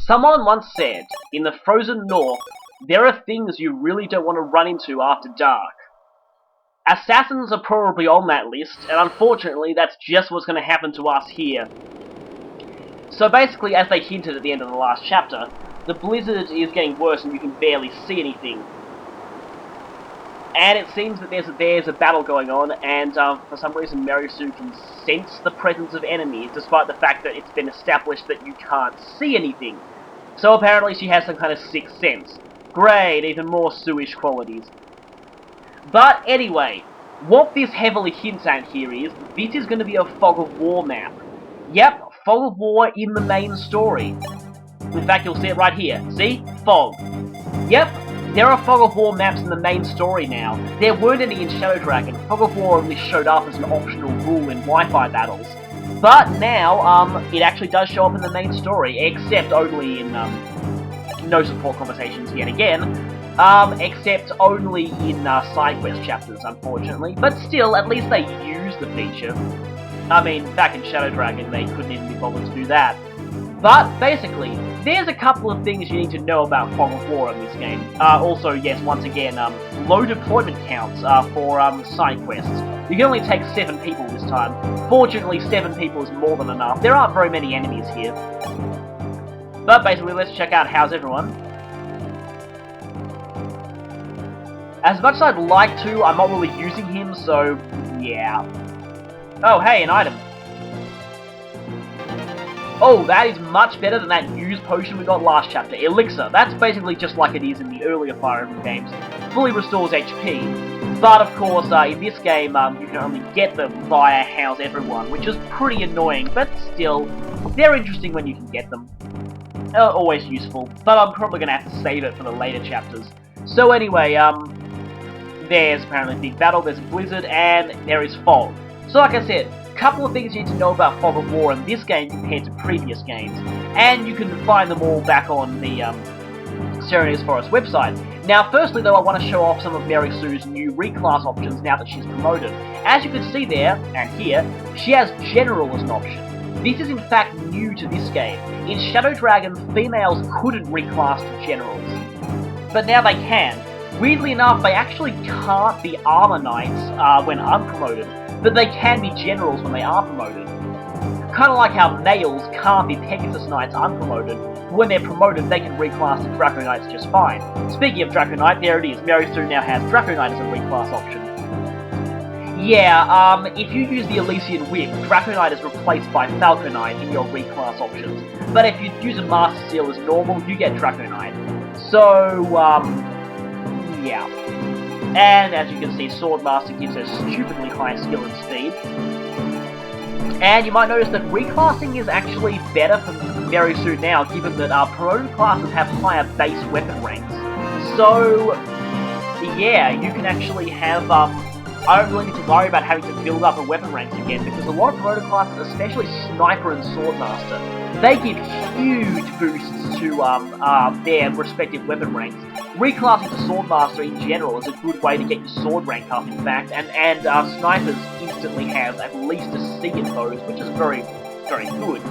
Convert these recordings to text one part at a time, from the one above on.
Someone once said, in the frozen north, there are things you really don't want to run into after dark. Assassins are probably on that list, and unfortunately that's just what's going to happen to us here. So basically, as they hinted at the end of the last chapter, the blizzard is getting worse and you can barely see anything. And it seems that there's a battle going on, and for some reason Mary Sue can sense the presence of enemies, despite the fact that it's been established that you can't see anything. So apparently she has some kind of sixth sense. Great, even more Sue-ish qualities. But anyway, what this heavily hints at here is, this is going to be a Fog of War map. Yep, Fog of War in the main story. In fact, you'll see it right here. See? Fog. Yep, there are Fog of War maps in the main story now. There weren't any in Shadow Dragon. Fog of War only showed up as an optional rule in Wi-Fi battles. But now, it actually does show up in the main story, except only in, no support conversations yet again. Except only in, side quest chapters, unfortunately. But still, at least they use the feature. I mean, back in Shadow Dragon, they couldn't even be bothered to do that. But, basically, there's a couple of things you need to know about Fog of War in this game. Also, yes, once again, low deployment counts for side quests. You can only take 7 people this time. Fortunately, 7 people is more than enough. There aren't very many enemies here. But basically, let's check out how's everyone. As much as I'd like to, I'm not really using him, so yeah. Oh, hey, an item. Oh, that is much better than that used potion we got last chapter. Elixir. That's basically just like it is in the earlier Fire Emblem games. Fully restores HP. But, of course, in this game, you can only get them via How's Everyone, which is pretty annoying, but still, they're interesting when you can get them. Always useful, but I'm probably going to have to save it for the later chapters. So anyway, there's apparently a big battle, there's a blizzard, and there is fog. So like I said, couple of things you need to know about Fog of War in this game compared to previous games, and you can find them all back on the Serenades Forest website. Now, firstly though, I want to show off some of Mary Sue's new reclass options now that she's promoted. As you can see there, and here, she has General as an option. This is in fact new to this game. In Shadow Dragon, females couldn't reclass to Generals, but now they can. Weirdly enough, they actually can't be Armor Knights when unpromoted, but they can be Generals when they are promoted. Kind of like how males can't be Pegasus Knights unpromoted, but when they're promoted they can reclass to Draco Knights just fine. Speaking of Draco Knight, there it is. Mary Sue now has Draco Knight as a reclass option. Yeah, if you use the Elysian Whip, Draco Knight is replaced by Falco Knight in your reclass options. But if you use a Master Seal as normal, you get Draco Knight. So, yeah. And as you can see, Swordmaster gives her stupidly high skill and speed. And you might notice that reclassing is actually better for Mary Sue now, given that promoted classes have higher base weapon ranks. So, yeah, you can actually have, I don't really need to worry about having to build up a weapon ranks again, because a lot of promoted classes, especially Sniper and Swordmaster, they give huge boosts to their respective weapon ranks. Reclassing to Swordmaster in general is a good way to get your sword rank up, in fact, and Snipers instantly have at least a C in those, which is very, very good.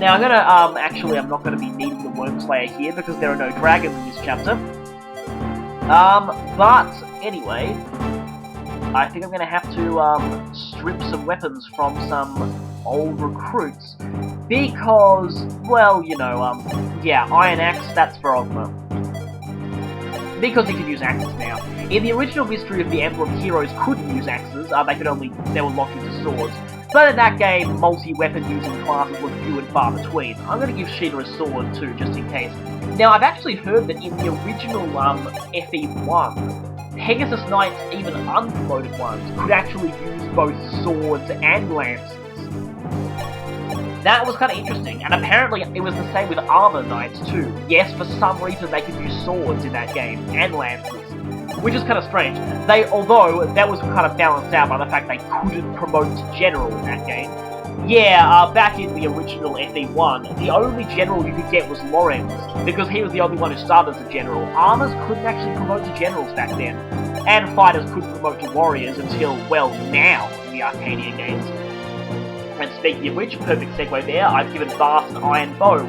Now, I'm not gonna be needing the Wormslayer here, because there are no dragons in this chapter. But, anyway, I think I'm gonna have to, strip some weapons from some old recruits, because, well, you know, yeah, Iron Axe, that's for Ogma. Because he can use axes now. In the original Mystery of the Emblem, heroes couldn't use axes, they were locked into swords. But in that game, multi-weapon using classes were few and far between. I'm going to give Sheeta a sword too, just in case. Now, I've actually heard that in the original FE1, Pegasus Knights, even unpromoted ones, could actually use both swords and lances. That was kind of interesting, and apparently it was the same with Armor Knights too. Yes, for some reason they could use swords in that game, and lances, which is kind of strange. Although that was kind of balanced out by the fact they couldn't promote to General in that game. Yeah, back in the original FE1, the only General you could get was Lorenz, because he was the only one who started as a General. Armors couldn't actually promote to Generals back then, and Fighters couldn't promote to Warriors until, well, now in the Arcadia games. And speaking of which, perfect segue there, I've given Vast an Iron Bow.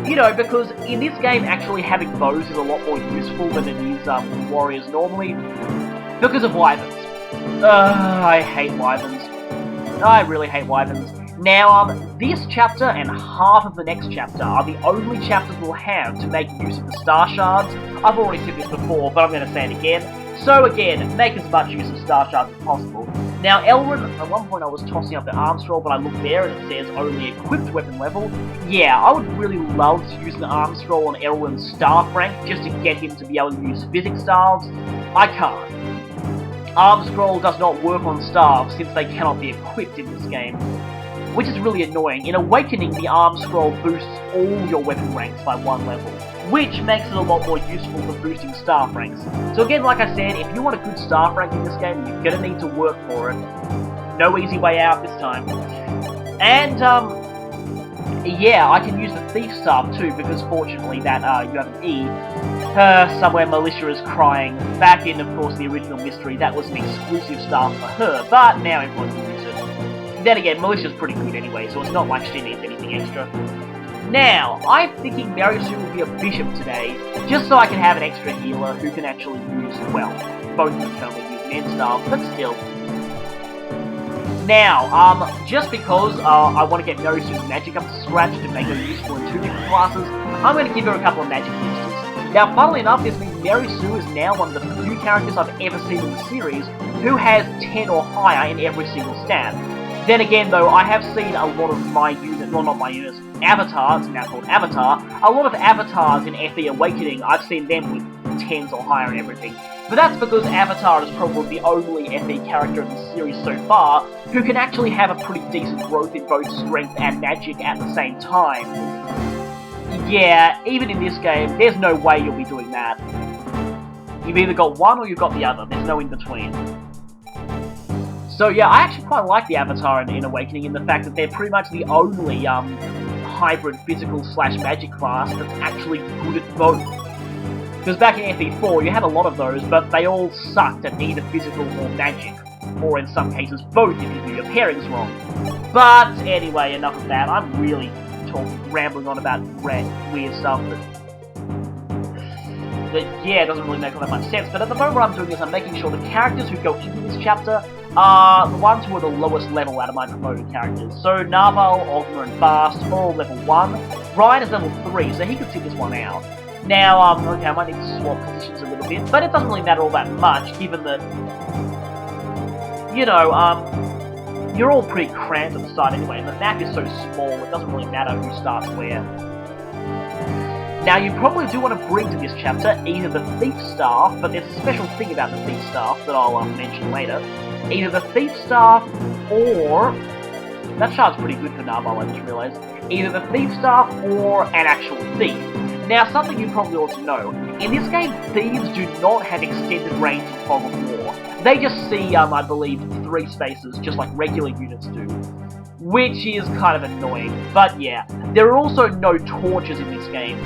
You know, because in this game, actually having bows is a lot more useful than it is with warriors normally, because of wyverns. I hate wyverns. I really hate wyverns. Now, this chapter and half of the next chapter are the only chapters we'll have to make use of the star shards. I've already said this before, but I'm going to say it again. So again, make as much use of star shards as possible. Now, Elrond, at one point I was tossing up the arm scroll, but I looked there and it says only equipped weapon level. Yeah, I would really love to use an arm scroll on Elrond's staff rank just to get him to be able to use physics staves. I can't. Arm scroll does not work on staves since they cannot be equipped in this game, which is really annoying. In Awakening, the arm scroll boosts all your weapon ranks by 1 level, which makes it a lot more useful for boosting staff ranks. So again, like I said, if you want a good staff rank in this game, you're gonna need to work for it. No easy way out this time. And, yeah, I can use the Thief Staff too, because fortunately that, you have an E. Somewhere Militia is crying. Back in, of course, the original mystery, that was an exclusive staff for her, but now everyone can use it. Then again, Militia's pretty good anyway, so it's not like she needs anything extra. Now, I'm thinking Marisu will be a bishop today, just so I can have an extra healer who can actually use, well, both of them can only use men staff, but still. Now, just because I want to get Marisu's magic up to scratch to make her useful in 2 different classes, I'm going to give her a couple of magic boosters. Now, funnily enough, this means Marisu is now one of the few characters I've ever seen in the series who has 10 or higher in every single stat. Then again, though, I have seen a lot of my units, well, not my units, avatars, now called Avatar, a lot of avatars in FE Awakening, I've seen them with 10s or higher and everything. But that's because Avatar is probably the only FE character in the series so far who can actually have a pretty decent growth in both strength and magic at the same time. Yeah, even in this game, there's no way you'll be doing that. You've either got one or you've got the other, there's no in between. So yeah, I actually quite like the Avatar in Awakening in the fact that they're pretty much the only hybrid physical/magic class that's actually good at both. Because back in FE4 you had a lot of those, but they all sucked at either physical or magic. Or in some cases both if you do your pairings wrong. But anyway, enough of that. I'm really rambling on about weird stuff that yeah, doesn't really make all that much sense. But at the moment what I'm doing is I'm making sure the characters who go into this chapter are the ones who are the lowest level out of my promoted characters. So Narval, Ogma, and Bast are all level 1. Ryan is level 3, so he could sit this one out. Now, okay, I might need to swap positions a little bit, but it doesn't really matter all that much, given that, you know, you're all pretty cramped at the start anyway, and the map is so small, it doesn't really matter who starts where. Now, you probably do want to bring to this chapter either the Thief Staff, but there's a special thing about the Thief Staff that I'll mention later. Either the Thief Staff, or... that shard's pretty good for Narval, I just realised. Either the Thief Staff, or an actual thief. Now, something you probably ought to know. In this game, thieves do not have extended range in Fog of War. They just see, I believe, 3 spaces, just like regular units do. Which is kind of annoying, but yeah. There are also no torches in this game.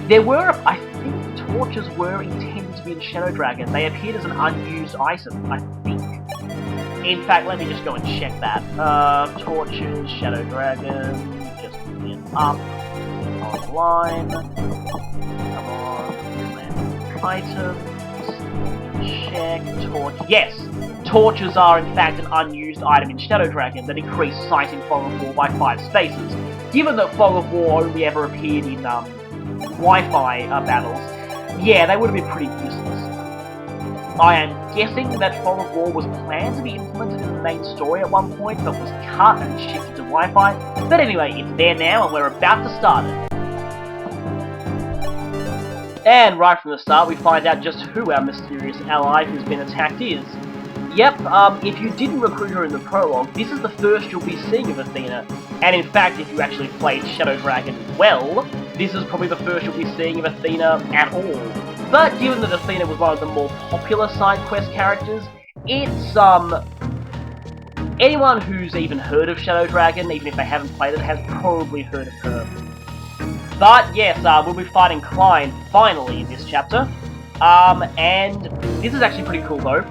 There were, I think, torches were intended to be in Shadow Dragon. They appeared as an unused item, I think. In fact, let me just go and check that. Torches, Shadow Dragon, just in up, online, come on, items, check, torch, yes! Torches are in fact an unused item in Shadow Dragon that increase sight in Fog of War by 5 spaces. Given that Fog of War only ever appeared in Wi-Fi battles, yeah, they would have been pretty useless. I am guessing that Fog of War was planned to be implemented in the main story at one point, but was cut and shifted to Wi-Fi. But anyway, it's there now, and we're about to start it. And right from the start, we find out just who our mysterious ally who's been attacked is. Yep, if you didn't recruit her in the prologue, this is the first you'll be seeing of Athena. And in fact, if you actually played Shadow Dragon well, this is probably the first you'll be seeing of Athena at all. But given that Athena was one of the more popular side quest characters, it's, anyone who's even heard of Shadow Dragon, even if they haven't played it, has probably heard of her. But yes, we'll be fighting Klein, finally, in this chapter. And this is actually pretty cool, though.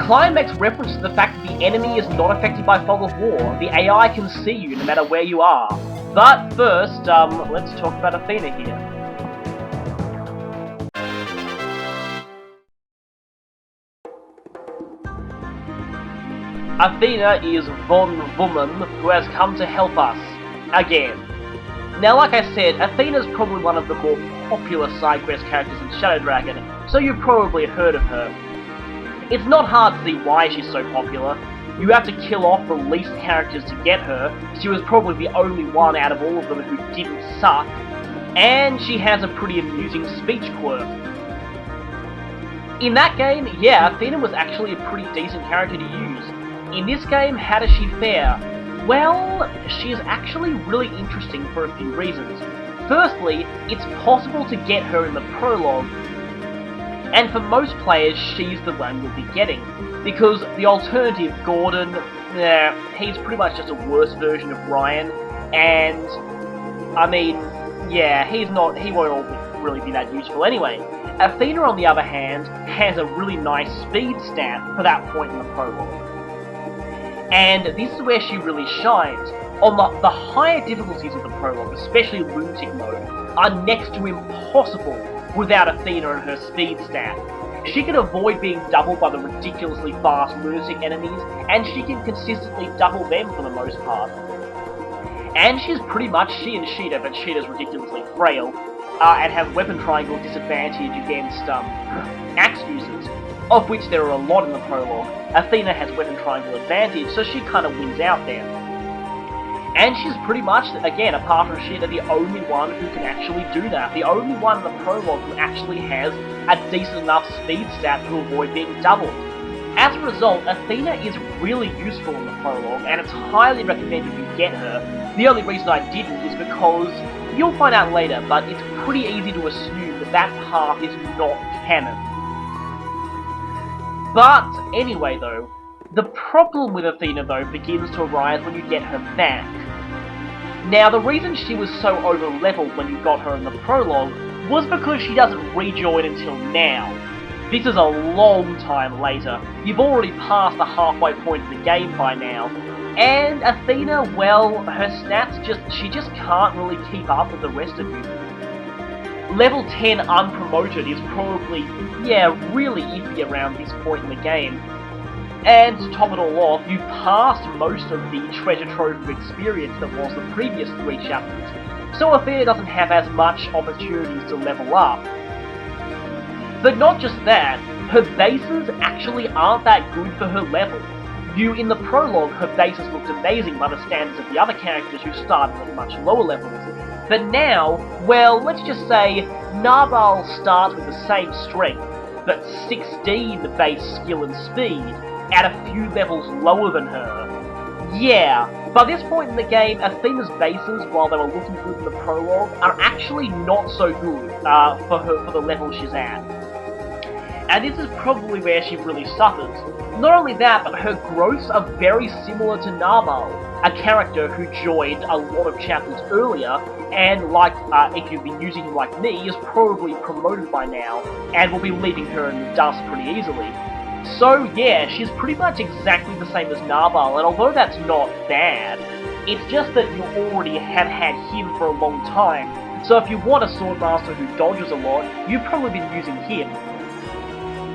Klein makes reference to the fact that the enemy is not affected by Fog of War. The AI can see you no matter where you are. But first, let's talk about Athena here. Athena is one woman who has come to help us, again. Now, like I said, Athena's probably one of the more popular side quest characters in Shadow Dragon, so you've probably heard of her. It's not hard to see why she's so popular. You have to kill off the least characters to get her. She was probably the only one out of all of them who didn't suck, and she has a pretty amusing speech quirk. In that game, yeah, Athena was actually a pretty decent character to use. In this game, how does she fare? Well, she is actually really interesting for a few reasons. Firstly, it's possible to get her in the prologue, and for most players, she's the one you'll be getting, because the alternative, Gordon, he's pretty much just a worse version of Ryan, and, I mean, yeah, he won't really be that useful anyway. Athena, on the other hand, has a really nice speed stat for that point in the prologue. And this is where she really shines. On the higher difficulties of the prologue, especially Lunatic mode, are next to impossible without Athena and her speed stat. She can avoid being doubled by the ridiculously fast Lunatic enemies, and she can consistently double them for the most part. And she's pretty much she and Sheeta, but Sheeta's ridiculously frail, and have weapon triangle disadvantage against axe users, of which there are a lot in the prologue. Athena has weapon triangle advantage, so she kind of wins out there. And she's pretty much, again, apart from Sheeta, the only one who can actually do that. The only one in the prologue who actually has a decent enough speed stat to avoid being doubled. As a result, Athena is really useful in the prologue, and it's highly recommended you get her. The only reason I didn't is because, you'll find out later, but it's pretty easy to assume that that part is not canon. But, anyway though, the problem with Athena though begins to arise when you get her back. Now, the reason she was so over-leveled when you got her in the prologue was because she doesn't rejoin until now. This is a long time later. You've already passed the halfway point of the game by now. And Athena, well, her stats she just can't really keep up with the rest of you. Level 10 unpromoted is probably, yeah, really iffy around this point in the game. And to top it all off, you've passed most of the treasure trove of experience that was the previous 3 chapters, so Athena doesn't have as much opportunities to level up. But not just that, her bases actually aren't that good for her level. In the prologue, her bases looked amazing by the standards of the other characters who started at much lower levels. But now, well, let's just say, Narbal starts with the same strength, but 16 base skill and speed, at a few levels lower than her. Yeah, by this point in the game, Athena's bases, while they were looking good in the prologue, are actually not so good for the level she's at. And this is probably where she really suffers. Not only that, but her growths are very similar to Narbal, a character who joined a lot of chapters earlier, and like, if you've been using him like me, is probably promoted by now, and will be leaving her in the dust pretty easily. So yeah, she's pretty much exactly the same as Narbal, and although that's not bad, it's just that you already have had him for a long time, so if you want a Swordmaster who dodges a lot, you've probably been using him.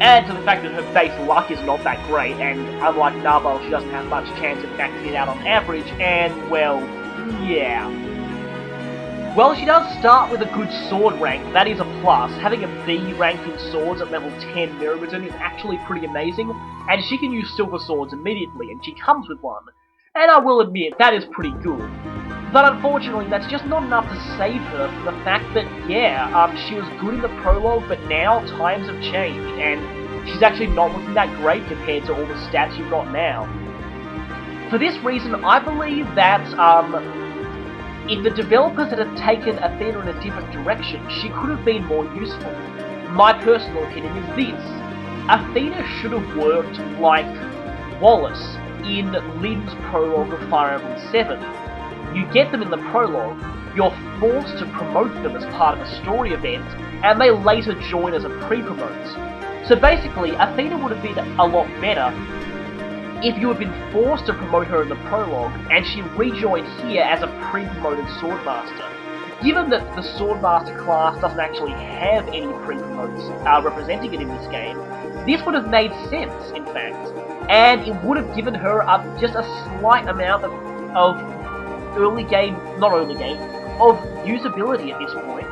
Add to the fact that her base luck is not that great, and unlike Narbal, she doesn't have much chance of maxing it out on average, and, well, yeah. Well, she does start with a good sword rank, that is a plus. Having a B rank in swords at level 10 Mirrorwism is actually pretty amazing, and she can use silver swords immediately, and she comes with one. And I will admit, that is pretty good. But unfortunately, that's just not enough to save her from the fact that, yeah, she was good in the prologue, but now times have changed, and she's actually not looking that great compared to all the stats you've got now. For this reason, I believe that, if the developers had taken Athena in a different direction, she could have been more useful. My personal opinion is this: Athena should have worked like Wallace in Lynn's prologue of Fire Emblem 7. You get them in the prologue, you're forced to promote them as part of a story event, and they later join as a pre-promote. So basically, Athena would have been a lot better if you had been forced to promote her in the prologue, and she rejoined here as a pre-promoted Swordmaster. Given that the Swordmaster class doesn't actually have any pre-promotes representing it in this game, this would have made sense, in fact, and it would have given her just a slight amount of usability at this point.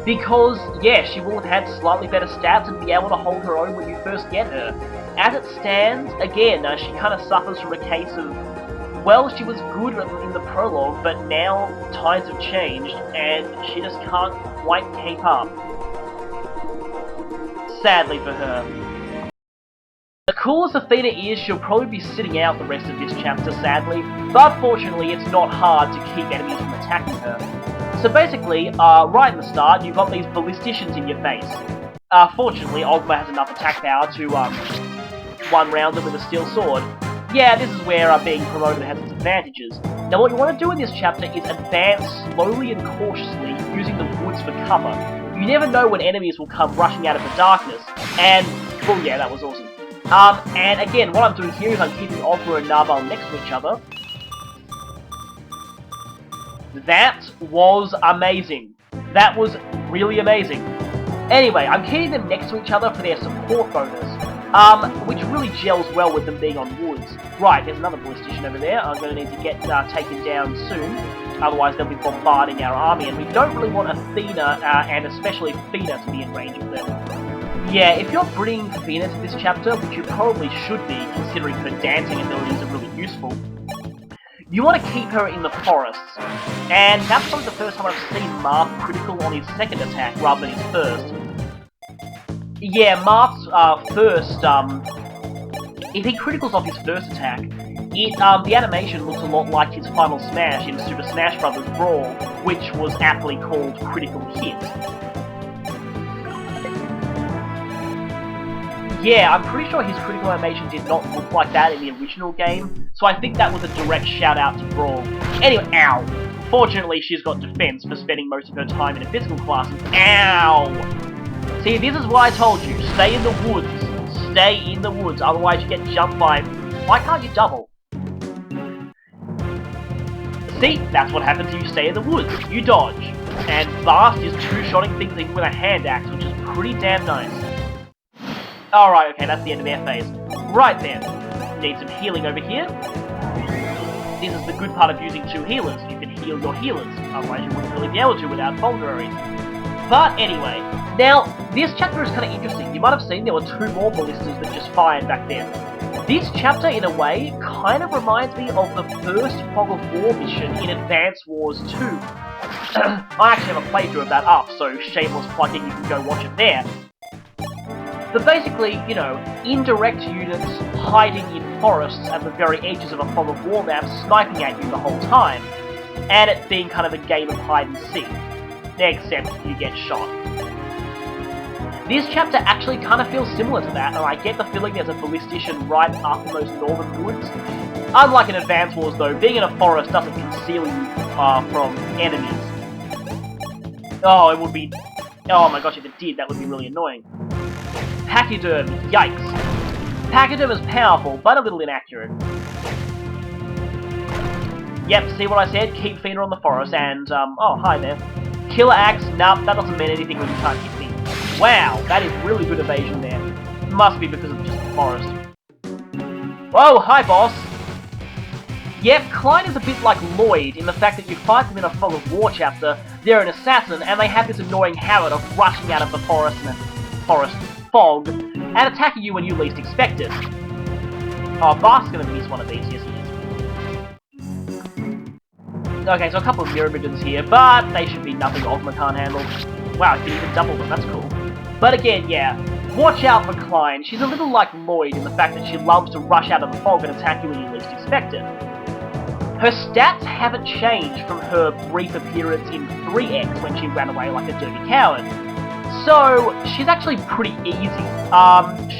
Because, yeah, she will have had slightly better stats and be able to hold her own when you first get her. As it stands, again, she kind of suffers from a case of, well, she was good in the prologue, but now times have changed, and she just can't quite keep up. Sadly for her. As cool as Athena is, she'll probably be sitting out the rest of this chapter, sadly, but fortunately it's not hard to keep enemies from attacking her. So basically, right in the start, you've got these ballisticians in your face. Fortunately, Ogma has enough attack power to one-round them with a steel sword. Yeah, this is where being promoted has its advantages. Now what you want to do in this chapter is advance slowly and cautiously using the woods for cover. You never know when enemies will come rushing out of the darkness, and, well yeah, that was awesome. And again, what I'm doing here is I'm keeping Ogma and Narval next to each other. That was amazing. That was really amazing. Anyway, I'm keeping them next to each other for their support bonus, which really gels well with them being on woods. Right, there's another ballistician over there. I'm going to need to get taken down soon, otherwise they'll be bombarding our army, and we don't really want Athena, and especially Athena, to be in range of them. Yeah, if you're bringing Athena to this chapter, which you probably should be, considering her dancing abilities are really useful, you want to keep her in the forests, and that's probably the first time I've seen Marth critical on his second attack rather than his first. Yeah, Marth's first, if he criticals off his first attack, the animation looks a lot like his final smash in Super Smash Bros. Brawl, which was aptly called Critical Hit. Yeah, I'm pretty sure his critical animation did not look like that in the original game, so I think that was a direct shout-out to Brawl. Anyway, ow! Fortunately, she's got defense for spending most of her time in a physical classes. Ow! See, this is what I told you. Stay in the woods. Stay in the woods, otherwise you get jumped by... Why can't you double? See, that's what happens if you stay in the woods. You dodge. And Vast is two-shotting things even with a hand axe, which is pretty damn nice. Alright, okay, that's the end of their phase. Right then, need some healing over here. This is the good part of using two healers. You can heal your healers, otherwise you wouldn't really be able to without vulneraries. But anyway, now, this chapter is kind of interesting. You might have seen there were two more ballistas that just fired back then. This chapter, in a way, kind of reminds me of the first Fog of War mission in Advance Wars 2. I actually have a playthrough of that up, so shameless plugging, you can go watch it there. But basically, you know, indirect units hiding in forests at the very edges of a Fog of War map, sniping at you the whole time, and it being kind of a game of hide and seek, except you get shot. This chapter actually kind of feels similar to that, and I get the feeling there's a ballistician right up in those northern woods. Unlike in Advance Wars though, being in a forest doesn't conceal you from enemies. Oh, it would be... Oh my gosh, if it did, that would be really annoying. Pachyderm, yikes. Pachyderm is powerful, but a little inaccurate. Yep, see what I said? Keep Athena on the forest, and, oh, hi there. Killer Axe, nope, that doesn't mean anything when you can't hit me. Wow, that is really good evasion there. Must be because of just the forest. Whoa, hi boss! Yep, Klein is a bit like Lloyd in the fact that you fight them in a Fog of War chapter, they're an assassin, and they have this annoying habit of rushing out of the forest and forest fog, and attacking you when you least expect it. Oh, Bast's gonna miss one of these, yes he is. Okay, so a couple of Myrmidons here, but they should be nothing Ogma can't handle. Wow, you can even double them, that's cool. But again, yeah, watch out for Klein. She's a little like Lloyd in the fact that she loves to rush out of the fog and attack you when you least expect it. Her stats haven't changed from her brief appearance in 3X when she ran away like a dirty coward. So, she's actually pretty easy.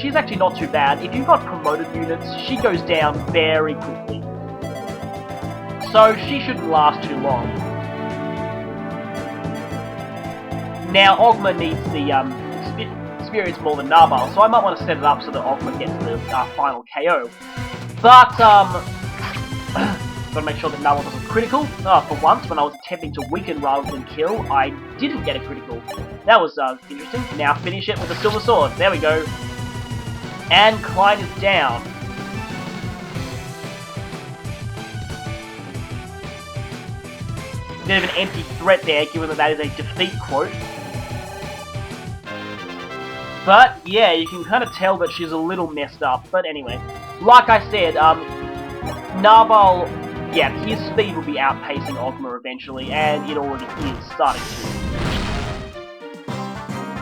She's actually not too bad. If you've got promoted units, she goes down very quickly. So, she shouldn't last too long. Now, Ogma needs the experience more than Narbal, so I might want to set it up so that Ogma gets the final KO. But, gotta make sure that Narbal doesn't critical. For once, when I was attempting to weaken rather than kill, I didn't get a critical. That was, interesting. Now finish it with a silver sword. There we go. And Klein is down. Bit of an empty threat there, given that that is a defeat quote. But, yeah, you can kind of tell that she's a little messed up. But anyway, like I said, Narbal, yeah, his speed will be outpacing Ogma eventually, and it already is starting to.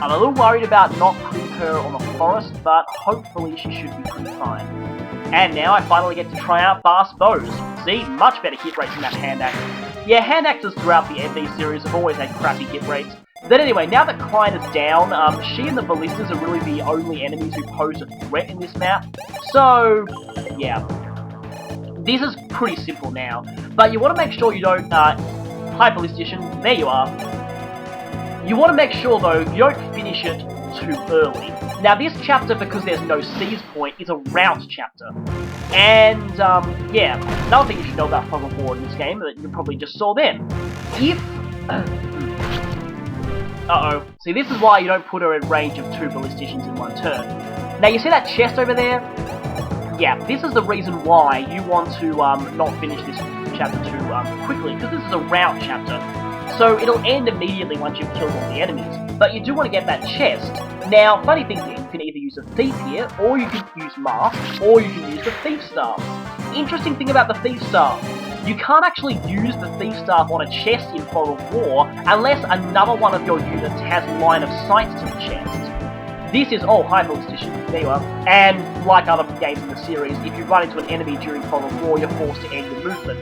I'm a little worried about not putting her on the forest, but hopefully she should be pretty fine. And now I finally get to try out Bass Bows. See, much better hit rates than that hand axe. Yeah, hand axes throughout the FE series have always had crappy hit rates. But anyway, now that Klein is down, she and the Ballistas are really the only enemies who pose a threat in this map. So, yeah. This is pretty simple now. But you want to make sure you don't, hi Ballistician, there you are. You want to make sure, though, you don't finish it too early. Now, this chapter, because there's no seize point, is a route chapter. And, yeah, another thing you should know about Fog of War in this game that you probably just saw then. If... Uh-oh. See, this is why you don't put her in range of 2 Ballisticians in one turn. Now, you see that chest over there? Yeah, this is the reason why you want to, not finish this chapter too, quickly, because this is a route chapter. So it'll end immediately once you've killed all the enemies. But you do want to get that chest. Now, funny thing here, you can either use a Thief here, or you can use Mask, or you can use the Thief Staff. Interesting thing about the Thief Staff, you can't actually use the Thief Staff on a chest in Fog of War unless another one of your units has line of sight to the chest. This is, oh, hi Ballistician, there you are. And like other games in the series, if you run into an enemy during Fog of War, you're forced to end your movement.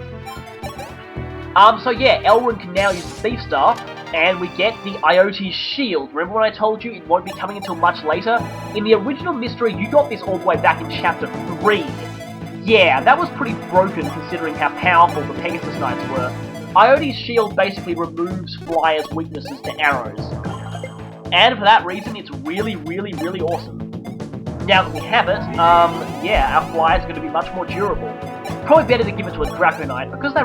So yeah, Elrond can now use the Thief Staff, and we get the Iote's Shield. Remember when I told you it won't be coming until much later? In the original mystery, you got this all the way back in Chapter 3. Yeah, that was pretty broken considering how powerful the Pegasus Knights were. Iote's Shield basically removes Flyer's weaknesses to arrows. And for that reason, it's really, really, really awesome. Now that we have it, yeah, our Flyer's going to be much more durable. Probably better to give it to a Draco Knight, because they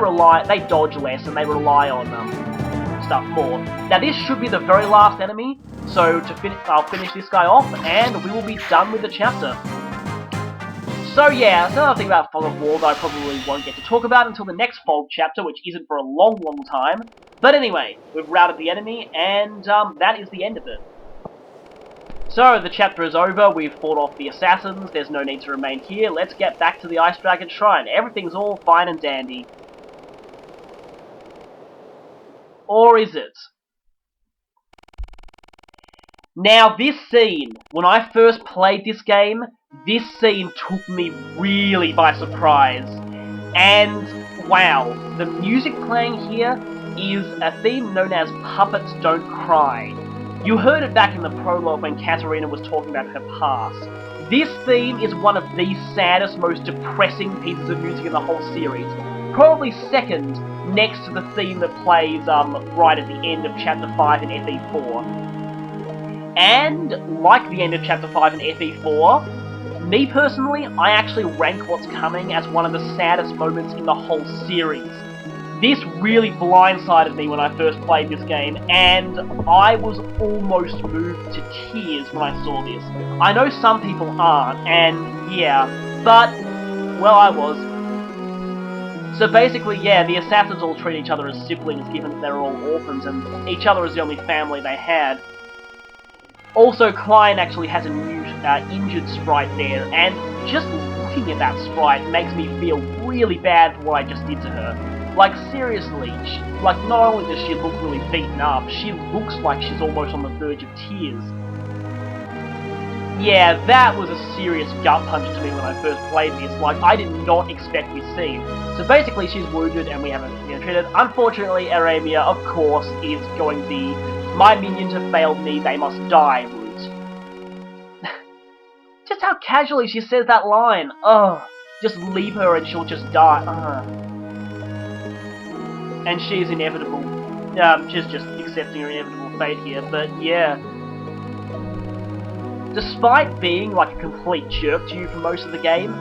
dodge less and they rely on stuff more. Now this should be the very last enemy, so I'll finish this guy off, and we will be done with the chapter. So yeah, that's another thing about Fog of War that I probably won't get to talk about until the next Fog chapter, which isn't for a long, long time. But anyway, we've routed the enemy, and that is the end of it. So, the chapter is over, we've fought off the assassins, there's no need to remain here, let's get back to the Ice Dragon Shrine. Everything's all fine and dandy. Or is it? Now, this scene, when I first played this game, this scene took me really by surprise. And, wow, the music playing here is a theme known as Puppets Don't Cry. You heard it back in the prologue when Katarina was talking about her past. This theme is one of the saddest, most depressing pieces of music in the whole series. Probably second, next to the theme that plays right at the end of Chapter 5 in FE4. And, like the end of Chapter 5 in FE4, me personally, I actually rank what's coming as one of the saddest moments in the whole series. This really blindsided me when I first played this game, and I was almost moved to tears when I saw this. I know some people aren't, and yeah, but, well, I was. So basically, yeah, the assassins all treat each other as siblings, given that they're all orphans, and each other is the only family they had. Also, Klein actually has a new injured sprite there, and just looking at that sprite makes me feel really bad for what I just did to her. Like, seriously, not only does she look really beaten up, she looks like she's almost on the verge of tears. Yeah, that was a serious gut punch to me when I first played this. Like, I did not expect this scene. So basically, she's wounded and we haven't been treated. Unfortunately, Aramia, of course, is going the "my minions have failed me, they must die" route. Just how casually she says that line. Ugh. Just leave her and she'll just die. Ugh. And she's inevitable. She's just accepting her inevitable fate here, but yeah. Despite being like a complete jerk to you for most of the game,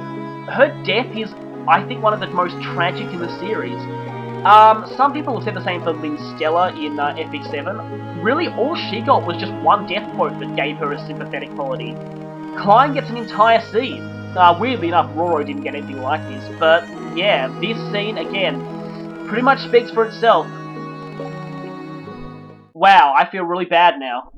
her death is, I think, one of the most tragic in the series. Some people have said the same for Lynn Stella in FX7. Really, all she got was just one death quote that gave her a sympathetic quality. Klein gets an entire scene. Weirdly enough, Roro didn't get anything like this, but yeah, this scene, again, pretty much speaks for itself. Wow, I feel really bad now.